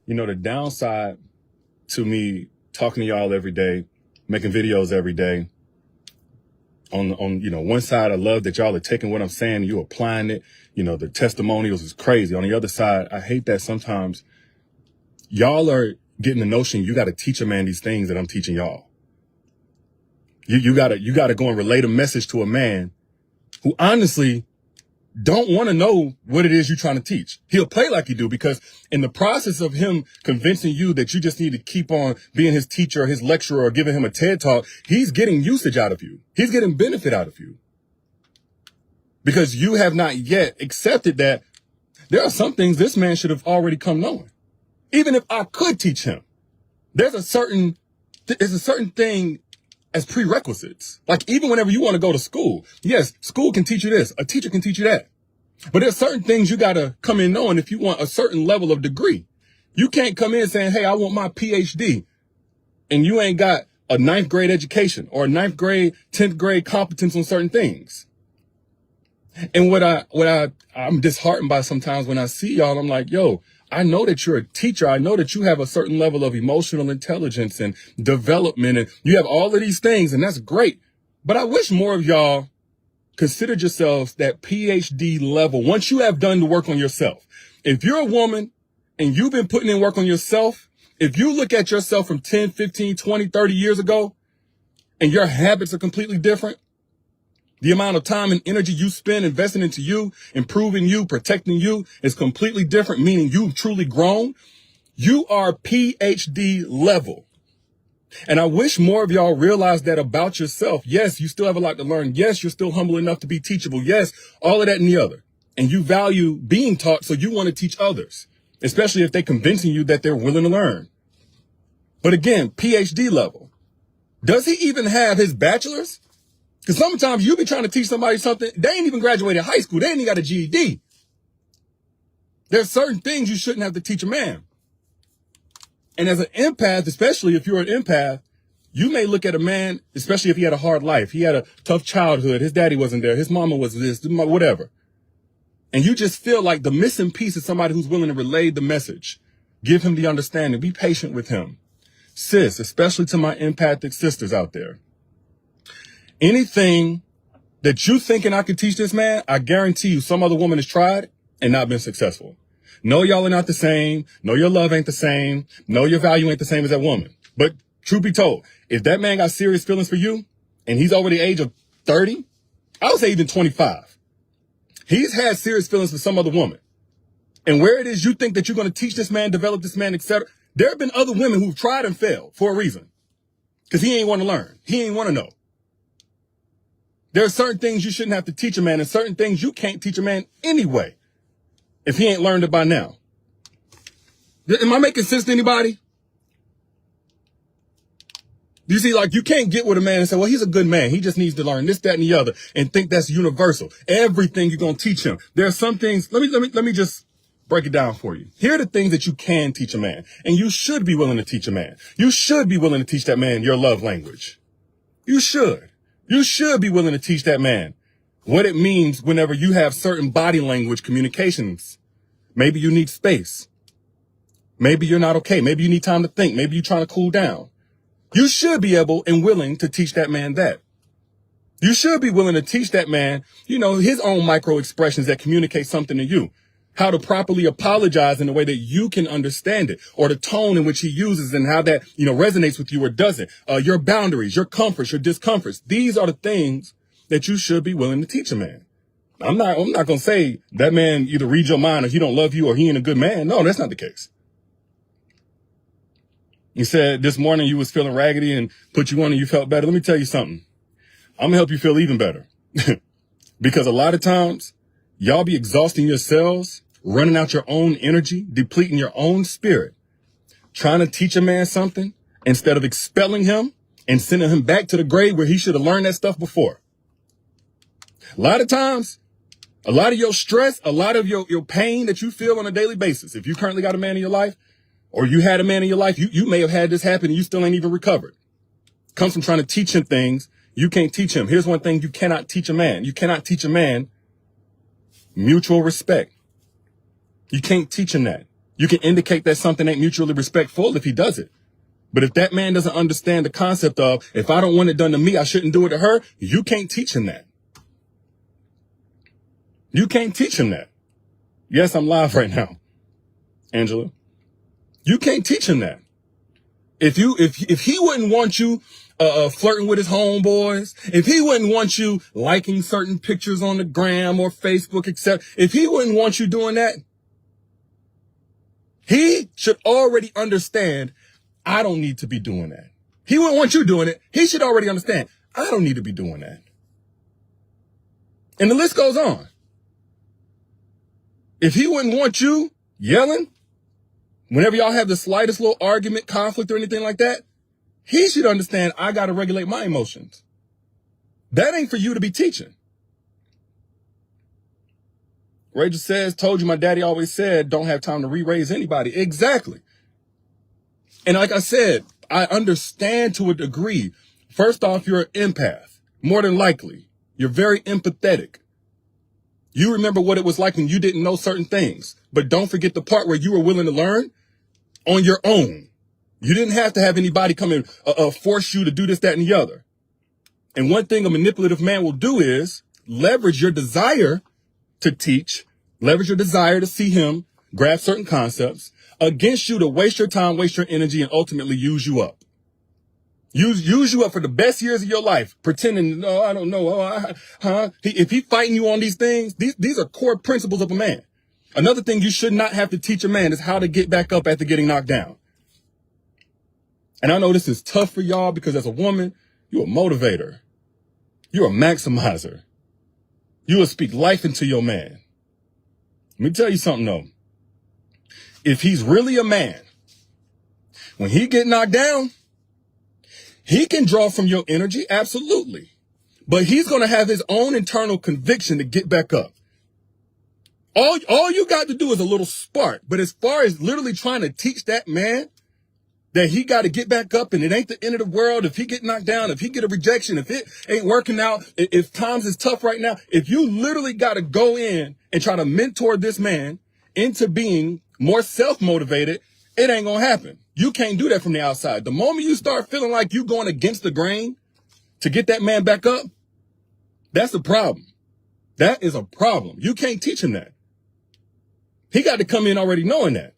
The downside to me talking to y'all every day, making videos every day, on one side, I love that y'all are taking what I'm saying and you applying it. The testimonials is crazy. On the other side, I hate that sometimes y'all are getting the notion you got to teach a man these things that I'm teaching y'all. You gotta go and relate a message to a man who honestly don't want to know what it is you're trying to teach. He'll play like you do, because in the process of him convincing you that you just need to keep on being his teacher or his lecturer or giving him a TED talk, he's getting usage out of you. He's getting benefit out of you. Because you have not yet accepted that there are some things this man should have already come knowing. Even if I could teach him, there's a certain thing as prerequisites. Like even whenever you want to go to school, yes, school can teach you this. A teacher can teach you that. But there's certain things you got to come in knowing if you want a certain level of degree. You can't come in saying, hey, I want my PhD, and you ain't got a 9th grade education or a 9th grade, 10th grade competence on certain things. And I'm disheartened by sometimes when I see y'all, I'm like, yo, I know that you're a teacher. I know that you have a certain level of emotional intelligence and development, and you have all of these things, and that's great. But I wish more of y'all considered yourselves that PhD level once you have done the work on yourself. If you're a woman and you've been putting in work on yourself, if you look at yourself from 10, 15, 20, 30 years ago, and your habits are completely different, the amount of time and energy you spend investing into you, improving you, protecting you is completely different, meaning you've truly grown. You are PhD level. And I wish more of y'all realize that about yourself. Yes, you still have a lot to learn. Yes, you're still humble enough to be teachable. Yes, all of that and the other. And you value being taught, so you want to teach others, especially if they're convincing you that they're willing to learn. But again, PhD level. Does he even have his bachelor's? Because sometimes you be trying to teach somebody something, they ain't even graduated high school. They ain't even got a GED. There's certain things you shouldn't have to teach a man. And as an empath, especially if you're an empath, you may look at a man, especially if he had a hard life. He had a tough childhood. His daddy wasn't there. His mama was this, whatever. And you just feel like the missing piece is somebody who's willing to relay the message. Give him the understanding. Be patient with him. Sis, especially to my empathic sisters out there. Anything that you thinking I could teach this man, I guarantee you some other woman has tried and not been successful. No, y'all are not the same. No, your love ain't the same. No, your value ain't the same as that woman. But truth be told, if that man got serious feelings for you and he's over the age of 30, I would say even 25, he's had serious feelings for some other woman. And where it is you think that you're going to teach this man, develop this man, etc., there have been other women who've tried and failed for a reason. Because he ain't want to learn. He ain't want to know. There are certain things you shouldn't have to teach a man, and certain things you can't teach a man anyway, if he ain't learned it by now. Am I making sense to anybody? You see, like, you can't get with a man and say, well, he's a good man. He just needs to learn this, that, and the other, and think that's universal. Everything you're going to teach him. There are some things, let me just break it down for you. Here are the things that you can teach a man, and you should be willing to teach a man. You should be willing to teach that man your love language. You should. You should be willing to teach that man what it means whenever you have certain body language communications. Maybe you need space. Maybe you're not okay. Maybe you need time to think. Maybe you're trying to cool down. You should be able and willing to teach that man that. You should be willing to teach that man, his own micro expressions that communicate something to you. How to properly apologize in a way that you can understand it, or the tone in which he uses and how that, resonates with you or doesn't. Your boundaries, your comforts, your discomforts. These are the things that you should be willing to teach a man. I'm not going to say that man either reads your mind or he don't love you or he ain't a good man. No, that's not the case. You said this morning you was feeling raggedy and put you on and you felt better. Let me tell you something. I'm gonna help you feel even better. Because a lot of times y'all be exhausting yourselves, running out your own energy, depleting your own spirit, trying to teach a man something instead of expelling him and sending him back to the grave where he should have learned that stuff before. A lot of times, a lot of your stress, a lot of your pain that you feel on a daily basis, if you currently got a man in your life, or you had a man in your life, you may have had this happen and you still ain't even recovered. Comes from trying to teach him things you can't teach him. Here's one thing you cannot teach a man. You cannot teach a man mutual respect. You can't teach him that. You can indicate that something ain't mutually respectful if he does it. But if that man doesn't understand the concept of, if I don't want it done to me, I shouldn't do it to her, you can't teach him that. You can't teach him that. Yes, I'm live right now, Angela. You can't teach him that. If he wouldn't want you flirting with his homeboys, if he wouldn't want you liking certain pictures on the gram or Facebook, etc., if he wouldn't want you doing that, he should already understand, I don't need to be doing that. He wouldn't want you doing it. He should already understand, I don't need to be doing that. And the list goes on. If he wouldn't want you yelling, whenever y'all have the slightest little argument, conflict, or anything like that, he should understand, I got to regulate my emotions. That ain't for you to be teaching. Rachel says, told you my daddy always said, don't have time to re-raise anybody. Exactly. And like I said, I understand to a degree. First off, you're an empath. More than likely. You're very empathetic. You remember what it was like when you didn't know certain things. But don't forget the part where you were willing to learn on your own. You didn't have to have anybody come and force you to do this, that, and the other. And one thing a manipulative man will do is leverage your desire to teach, leverage your desire to see him grab certain concepts against you to waste your time, waste your energy, and ultimately use you up. Use you up for the best years of your life, pretending, no, I don't know. If he's fighting you on these things, these are core principles of a man. Another thing you should not have to teach a man is how to get back up after getting knocked down. And I know this is tough for y'all because as a woman, you're a motivator. You're a maximizer. You will speak life into your man. Let me tell you something though. If he's really a man, when he get knocked down, he can draw from your energy, absolutely. But he's going to have his own internal conviction to get back up. All you got to do is a little spark. But as far as literally trying to teach that man that he got to get back up and it ain't the end of the world, if he get knocked down, if he get a rejection, if it ain't working out, if times is tough right now, if you literally got to go in and try to mentor this man into being more self-motivated, it ain't going to happen. You can't do that from the outside. The moment you start feeling like you going against the grain to get that man back up, that's a problem. That is a problem. You can't teach him that. He got to come in already knowing that.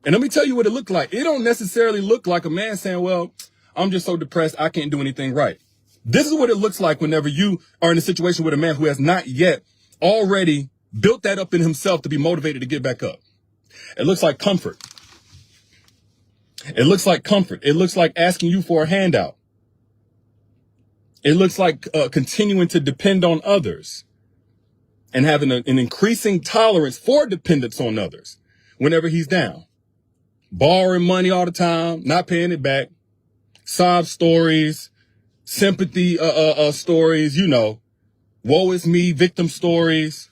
And let me tell you what it looked like. It don't necessarily look like a man saying, well, I'm just so depressed, I can't do anything right. This is what it looks like whenever you are in a situation with a man who has not yet already built that up in himself to be motivated to get back up. It looks like comfort. It looks like comfort. It looks like asking you for a handout. It looks like continuing to depend on others and having an increasing tolerance for dependence on others whenever he's down. Borrowing money all the time, not paying it back, sob stories, sympathy stories, you know, woe is me, victim stories.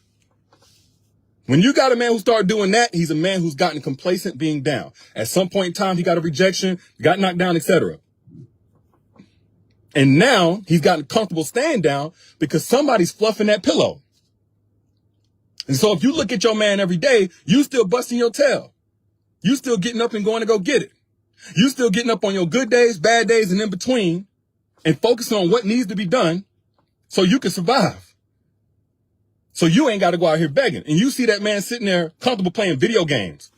When you got a man who started doing that, he's a man who's gotten complacent being down. At some point in time, he got a rejection, got knocked down, etc. And now he's gotten comfortable staying down because somebody's fluffing that pillow. And so if you look at your man every day, you still busting your tail. You still getting up and going to go get it. You still getting up on your good days, bad days, and in between and focusing on what needs to be done so you can survive. So you ain't got to go out here begging. And you see that man sitting there comfortable playing video games.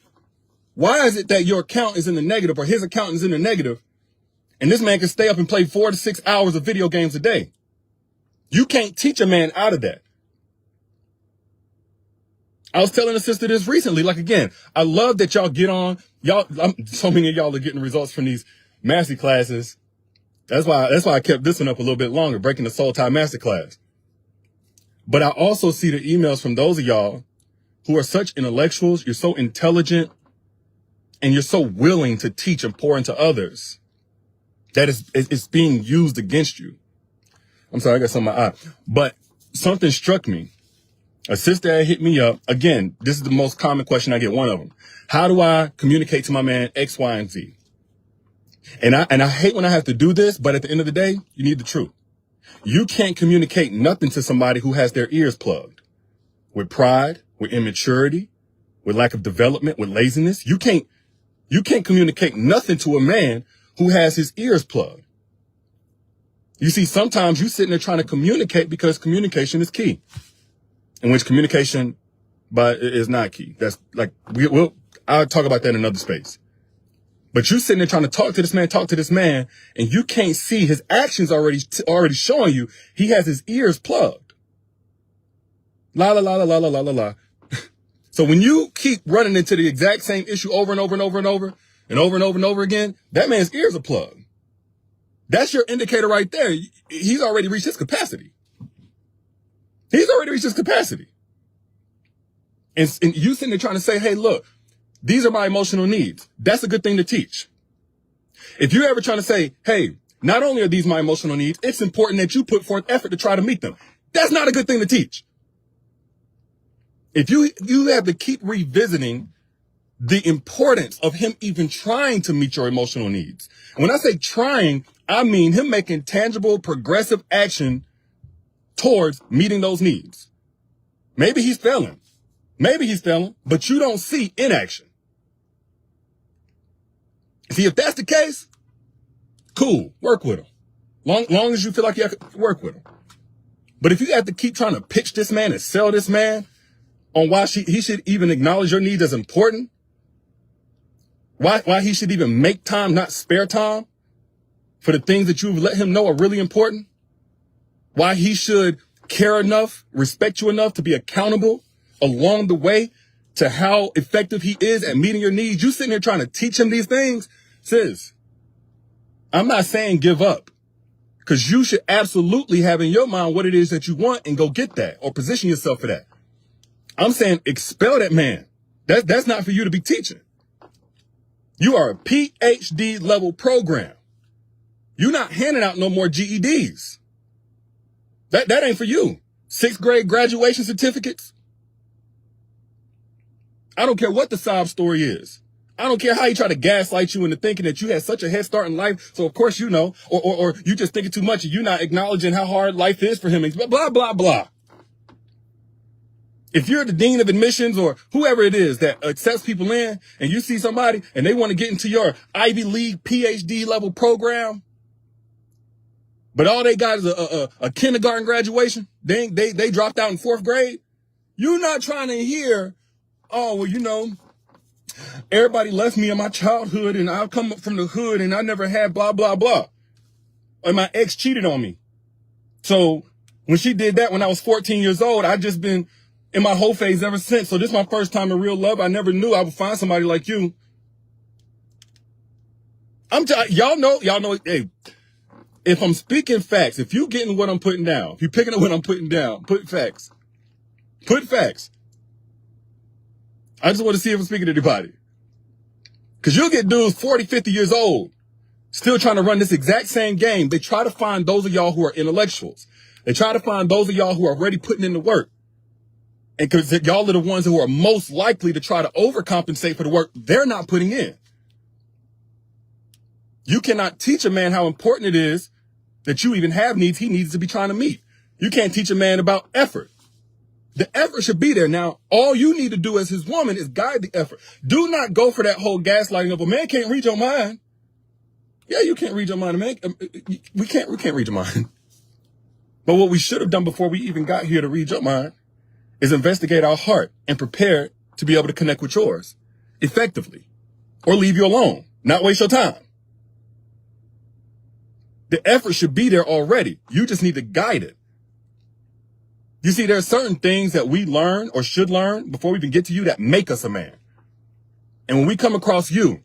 Why is it that your account is in the negative or his account is in the negative and this man can stay up and play 4 to 6 hours of video games a day? You can't teach a man out of that. I was telling a sister this recently. Like, again, I love that y'all get on. So many of y'all are getting results from these masterclasses. That's why I kept this one up a little bit longer, Breaking the Soul Tie Masterclass. But I also see the emails from those of y'all who are such intellectuals. You're so intelligent and you're so willing to teach and pour into others that it's being used against you. I'm sorry, I got something in my eye. But something struck me. A sister had hit me up. Again, this is the most common question I get, one of them. How do I communicate to my man X, Y, and Z? And I hate when I have to do this, but at the end of the day, you need the truth. You can't communicate nothing to somebody who has their ears plugged with pride, with immaturity, with lack of development, with laziness. You can't communicate nothing to a man who has his ears plugged. You see, sometimes you sitting there trying to communicate because communication is key, in which communication is not key. That's like, I'll talk about that in another space. But you sitting there trying to talk to this man, and you can't see his actions already showing you he has his ears plugged. La la la la la la la la la. So when you keep running into the exact same issue over and over and over and over and over and over and over again, that man's ears are plugged. That's your indicator right there. He's already reached his capacity. He's already reached his capacity. And you sitting there trying to say, hey, look, these are my emotional needs. That's a good thing to teach. If you're ever trying to say, hey, not only are these my emotional needs, it's important that you put forth effort to try to meet them. That's not a good thing to teach. If you have to keep revisiting the importance of him even trying to meet your emotional needs. And when I say trying, I mean him making tangible, progressive action towards meeting those needs. Maybe he's failing, but you don't see inaction. See, if that's the case, cool, work with him. Long as you feel like you have to work with him. But if you have to keep trying to pitch this man and sell this man on why he should even acknowledge your needs as important, why he should even make time, not spare time, for the things that you've let him know are really important, why he should care enough, respect you enough to be accountable along the way to how effective he is at meeting your needs. You sitting here trying to teach him these things, sis, I'm not saying give up, because you should absolutely have in your mind what it is that you want and go get that or position yourself for that. I'm saying expel that man. That's not for you to be teaching. You are a PhD level program. You're not handing out no more GEDs. That ain't for you. 6th grade graduation certificates. I don't care what the sob story is. I don't care how he try to gaslight you into thinking that you had such a head start in life. So of course you know, or you just thinking too much and you're not acknowledging how hard life is for him. Blah, blah, blah. If you're the dean of admissions or whoever it is that accepts people in and you see somebody and they want to get into your Ivy League PhD level program, but all they got is a kindergarten graduation, they dropped out in 4th grade, you're not trying to hear, oh, well, you know, everybody left me in my childhood and I've come up from the hood and I never had blah, blah, blah. And my ex cheated on me. So when she did that when I was 14 years old, I just been in my whole phase ever since. So this is my first time in real love. I never knew I would find somebody like you. Y'all know, hey, if I'm speaking facts, if you getting what I'm putting down, if you picking up what I'm putting down, put facts. Put facts. I just want to see if I'm speaking to anybody. Because you'll get dudes 40, 50 years old, still trying to run this exact same game. They try to find those of y'all who are intellectuals. They try to find those of y'all who are already putting in the work. And because y'all are the ones who are most likely to try to overcompensate for the work they're not putting in. You cannot teach a man how important it is that you even have needs he needs to be trying to meet. You can't teach a man about effort. The effort should be there. Now, all you need to do as his woman is guide the effort. Do not go for that whole gaslighting of a man can't read your mind. Yeah, you can't read your mind, man. We can't read your mind. But what we should have done before we even got here to read your mind is investigate our heart and prepare to be able to connect with yours effectively or leave you alone, not waste your time. The effort should be there already. You just need to guide it. You see, there are certain things that we learn or should learn before we even get to you that make us a man. And when we come across you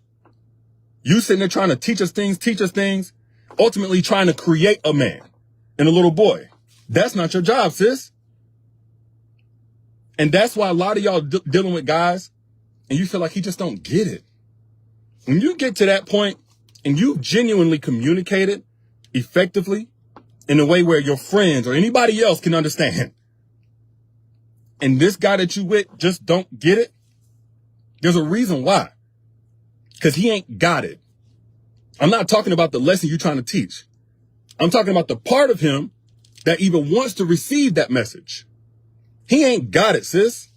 sitting there trying to teach us things, ultimately trying to create a man and a little boy. That's not your job, sis. And that's why a lot of y'all dealing with guys and you feel like he just don't get it. When you get to that point and you genuinely communicate it effectively in a way where your friends or anybody else can understand, and this guy that you with just don't get it, there's a reason why. Because he ain't got it. I'm not talking about the lesson you're trying to teach. I'm talking about the part of him that even wants to receive that message. He ain't got it, sis.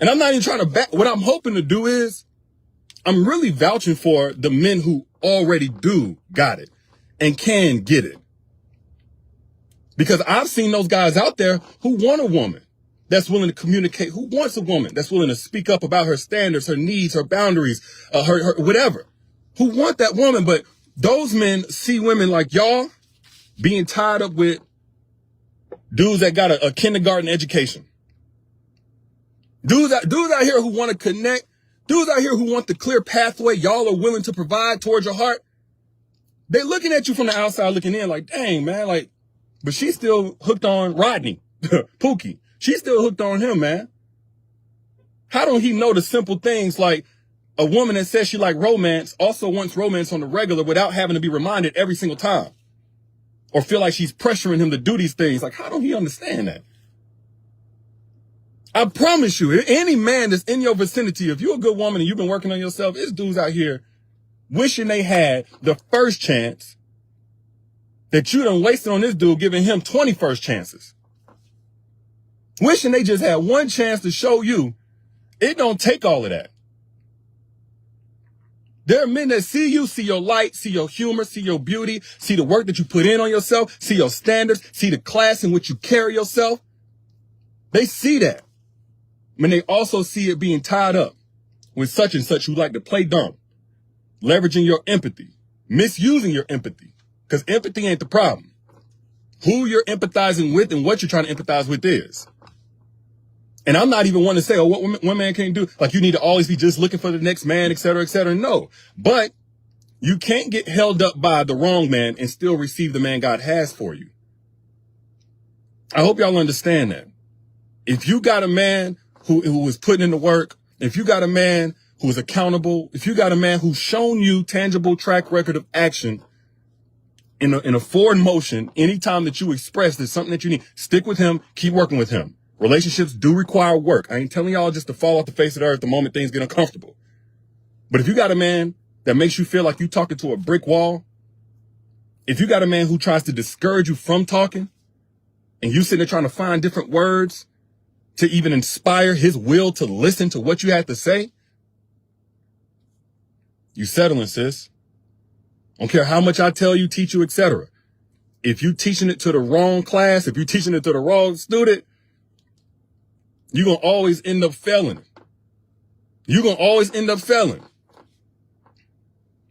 And I'm not even trying to back. What I'm hoping to do is I'm really vouching for the men who already do got it and can get it. Because I've seen those guys out there who want a woman that's willing to communicate, who wants a woman that's willing to speak up about her standards, her needs, her boundaries, her whatever, who want that woman. But those men see women like y'all being tied up with dudes that got a kindergarten education. Dudes out here who want to connect. Dudes out here who want the clear pathway y'all are willing to provide towards your heart. They looking at you from the outside looking in like, dang, man, like, but she's still hooked on Rodney, Pookie. She's still hooked on him, man. How don't he know the simple things like a woman that says she like romance also wants romance on the regular without having to be reminded every single time? Or feel like she's pressuring him to do these things. Like, how don't he understand that? I promise you, any man that's in your vicinity, if you're a good woman and you've been working on yourself, it's dudes out here wishing they had the first chance that you done wasted on this dude, giving him 20 first chances. Wishing they just had one chance to show you it don't take all of that. There are men that see you, see your light, see your humor, see your beauty, see the work that you put in on yourself, see your standards, see the class in which you carry yourself. They see that. When they also see it being tied up with such and such who like to play dumb, leveraging your empathy, misusing your empathy, because empathy ain't the problem. Who you're empathizing with and what you're trying to empathize with is. And I'm not even one to say, oh, what one man can't do, like you need to always be just looking for the next man, et cetera, et cetera. No, but you can't get held up by the wrong man and still receive the man God has for you. I hope y'all understand that. If you got a man who is putting in the work, if you got a man who is accountable, if you got a man who's shown you tangible track record of action in a forward motion, anytime that you express there's something that you need, stick with him, keep working with him. Relationships do require work. I ain't telling y'all just to fall off the face of the earth the moment things get uncomfortable. But if you got a man that makes you feel like you talking to a brick wall, if you got a man who tries to discourage you from talking, and you sitting there trying to find different words to even inspire his will to listen to what you have to say, you settling, sis. I don't care how much I tell you, teach you, etc. If you teaching it to the wrong class, if you teaching it to the wrong student, you're going to always end up failing. You're going to always end up failing.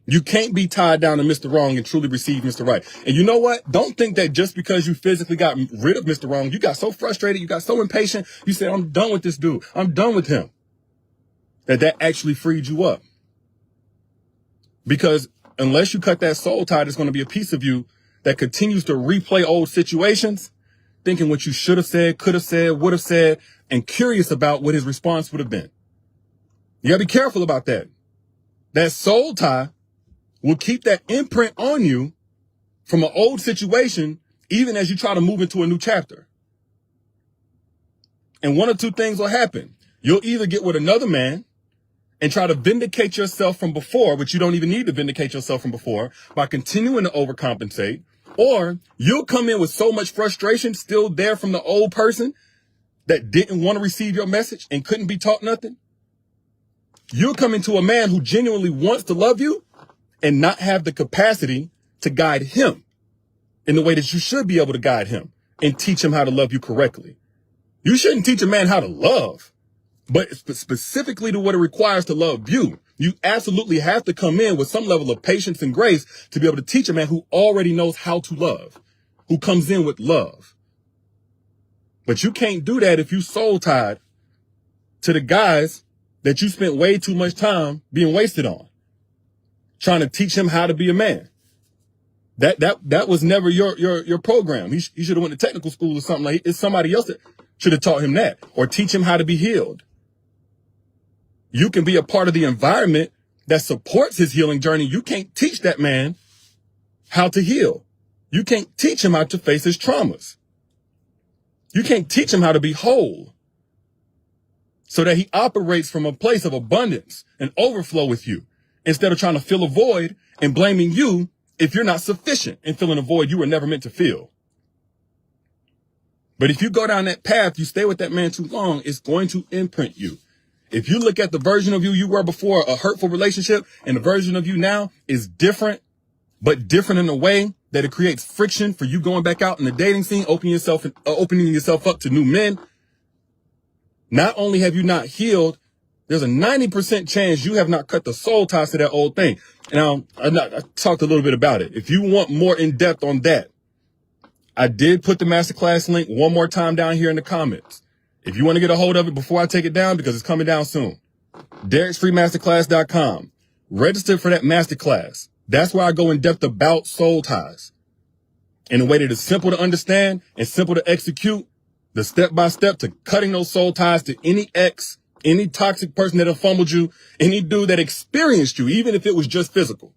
You can't be tied down to Mr. Wrong and truly receive Mr. Right. And you know what? Don't think that just because you physically got rid of Mr. Wrong, you got so frustrated, you got so impatient, you said, I'm done with this dude. I'm done with him. That actually freed you up. Because unless you cut that soul tie, there's going to be a piece of you that continues to replay old situations, thinking what you should have said, could have said, would have said, and curious about what his response would have been. You gotta be careful about that. That soul tie will keep that imprint on you from an old situation, even as you try to move into a new chapter. And one or two things will happen. You'll either get with another man and try to vindicate yourself from before, which you don't even need to vindicate yourself from before, by continuing to overcompensate, or you'll come in with so much frustration still there from the old person that didn't want to receive your message and couldn't be taught nothing. You'll come into a man who genuinely wants to love you and not have the capacity to guide him in the way that you should be able to guide him and teach him how to love you correctly. You shouldn't teach a man how to love, but specifically to what it requires to love you. You absolutely have to come in with some level of patience and grace to be able to teach a man who already knows how to love, who comes in with love. But you can't do that if you soul tied to the guys that you spent way too much time being wasted on, trying to teach him how to be a man. That was never your program. He should have went to technical school or something. Like it's somebody else that should have taught him that, or teach him how to be healed. You can be a part of the environment that supports his healing journey. You can't teach that man how to heal. You can't teach him how to face his traumas. You can't teach him how to be whole so that he operates from a place of abundance and overflow with you instead of trying to fill a void and blaming you if you're not sufficient in filling a void you were never meant to fill. But if you go down that path, you stay with that man too long, it's going to imprint you. If you look at the version of you were before a hurtful relationship and the version of you now is different, but different in a way that it creates friction for you going back out in the dating scene, opening yourself up to new men. Not only have you not healed, there's a 90% chance you have not cut the soul ties to that old thing. Now, I talked a little bit about it. If you want more in depth on that, I did put the masterclass link one more time down here in the comments. If you want to get a hold of it before I take it down, because it's coming down soon, Derek'sFreeMasterclass.com. Register for that masterclass. That's where I go in depth about soul ties in a way that is simple to understand and simple to execute, the step-by-step to cutting those soul ties to any ex, any toxic person that have fumbled you, any dude that experienced you, even if it was just physical.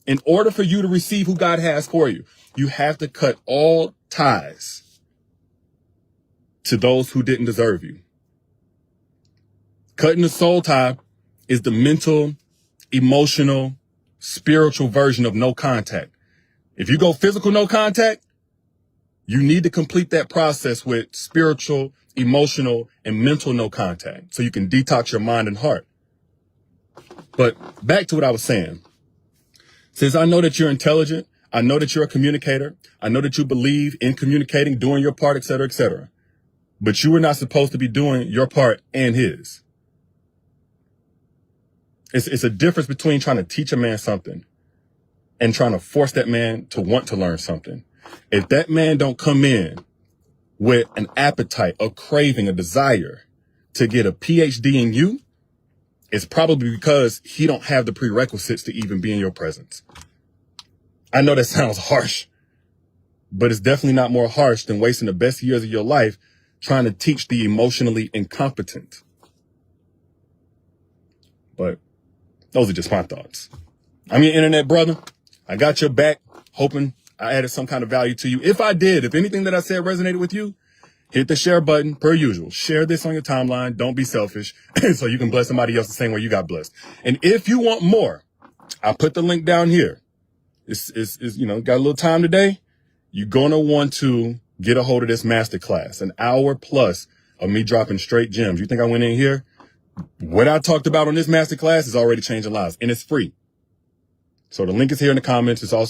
In order for you to receive who God has for you, you have to cut all ties to those who didn't deserve you. Cutting the soul tie is the mental, emotional, spiritual version of no contact. If you go physical no contact, you need to complete that process with spiritual, emotional, and mental no contact so you can detox your mind and heart. But back to what I was saying. Since I know that you're intelligent, I know that you're a communicator, I know that you believe in communicating, doing your part, etc., etc., but you are not supposed to be doing your part and his. It's a difference between trying to teach a man something and trying to force that man to want to learn something. If that man don't come in with an appetite, a craving, a desire to get a PhD in you, it's probably because he don't have the prerequisites to even be in your presence. I know that sounds harsh, but it's definitely not more harsh than wasting the best years of your life trying to teach the emotionally incompetent. But those are just my thoughts. I'm your internet brother. I got your back, hoping I added some kind of value to you. If I did, if anything that I said resonated with you, hit the share button per usual. Share this on your timeline. Don't be selfish so you can bless somebody else the same way you got blessed. And if you want more, I'll put the link down here. It's got a little time today. You're going to want to get a hold of this masterclass, an hour plus of me dropping straight gems. You think I went in here? What I talked about on this masterclass is already changing lives, and it's free. So the link is here in the comments. It's also